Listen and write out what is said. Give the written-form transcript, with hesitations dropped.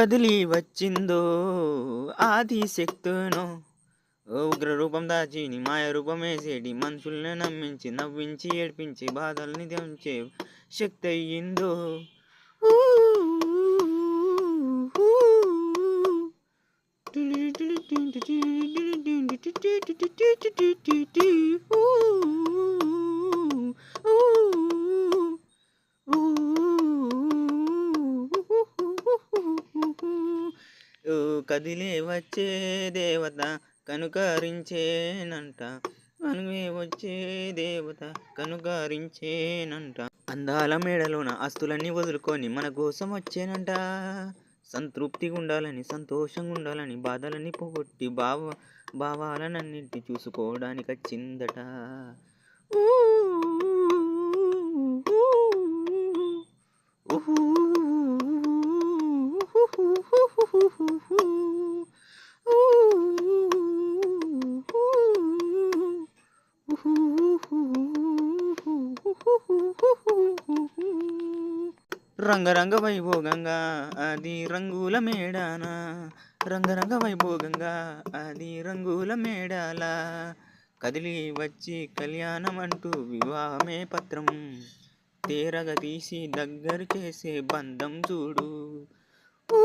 కదిలి వచ్చిందో ఆదిశక్తునో ఉగ్ర రూపం దాచిని మాయ రూపమేసేటి మనుషుల్ని నమ్మించి నవ్వించి ఏడ్పించి బాధల్ని దించే శక్తి అయ్యిందో. ఊ, ఊ, ఓ కదిలే వచ్చే దేవత కనుకరించేనంట, కనువే వచ్చే దేవత కనుకరించేనంట. అందాల మేడలోన ఆస్తులన్నీ వదులుకొని మన కోసం వచ్చేనంట. సంతృప్తిగా ఉండాలని సంతోషంగా ఉండాలని బాధలన్నీ పోగొట్టి భావాలన్నింటినీ చూసుకోవడానికి వచ్చిందట. ఊ, ఊ, ఊ, రంగరంగ వైభోగంగా అది రంగుల మేడాన, రంగరంగ వైభోగంగా అది రంగుల మేడాల, కదిలి వచ్చి కళ్యాణం అంటూ వివాహమే పత్రం తేరగ తీసి దగ్గర చేసే బంధం చూడు. ఊ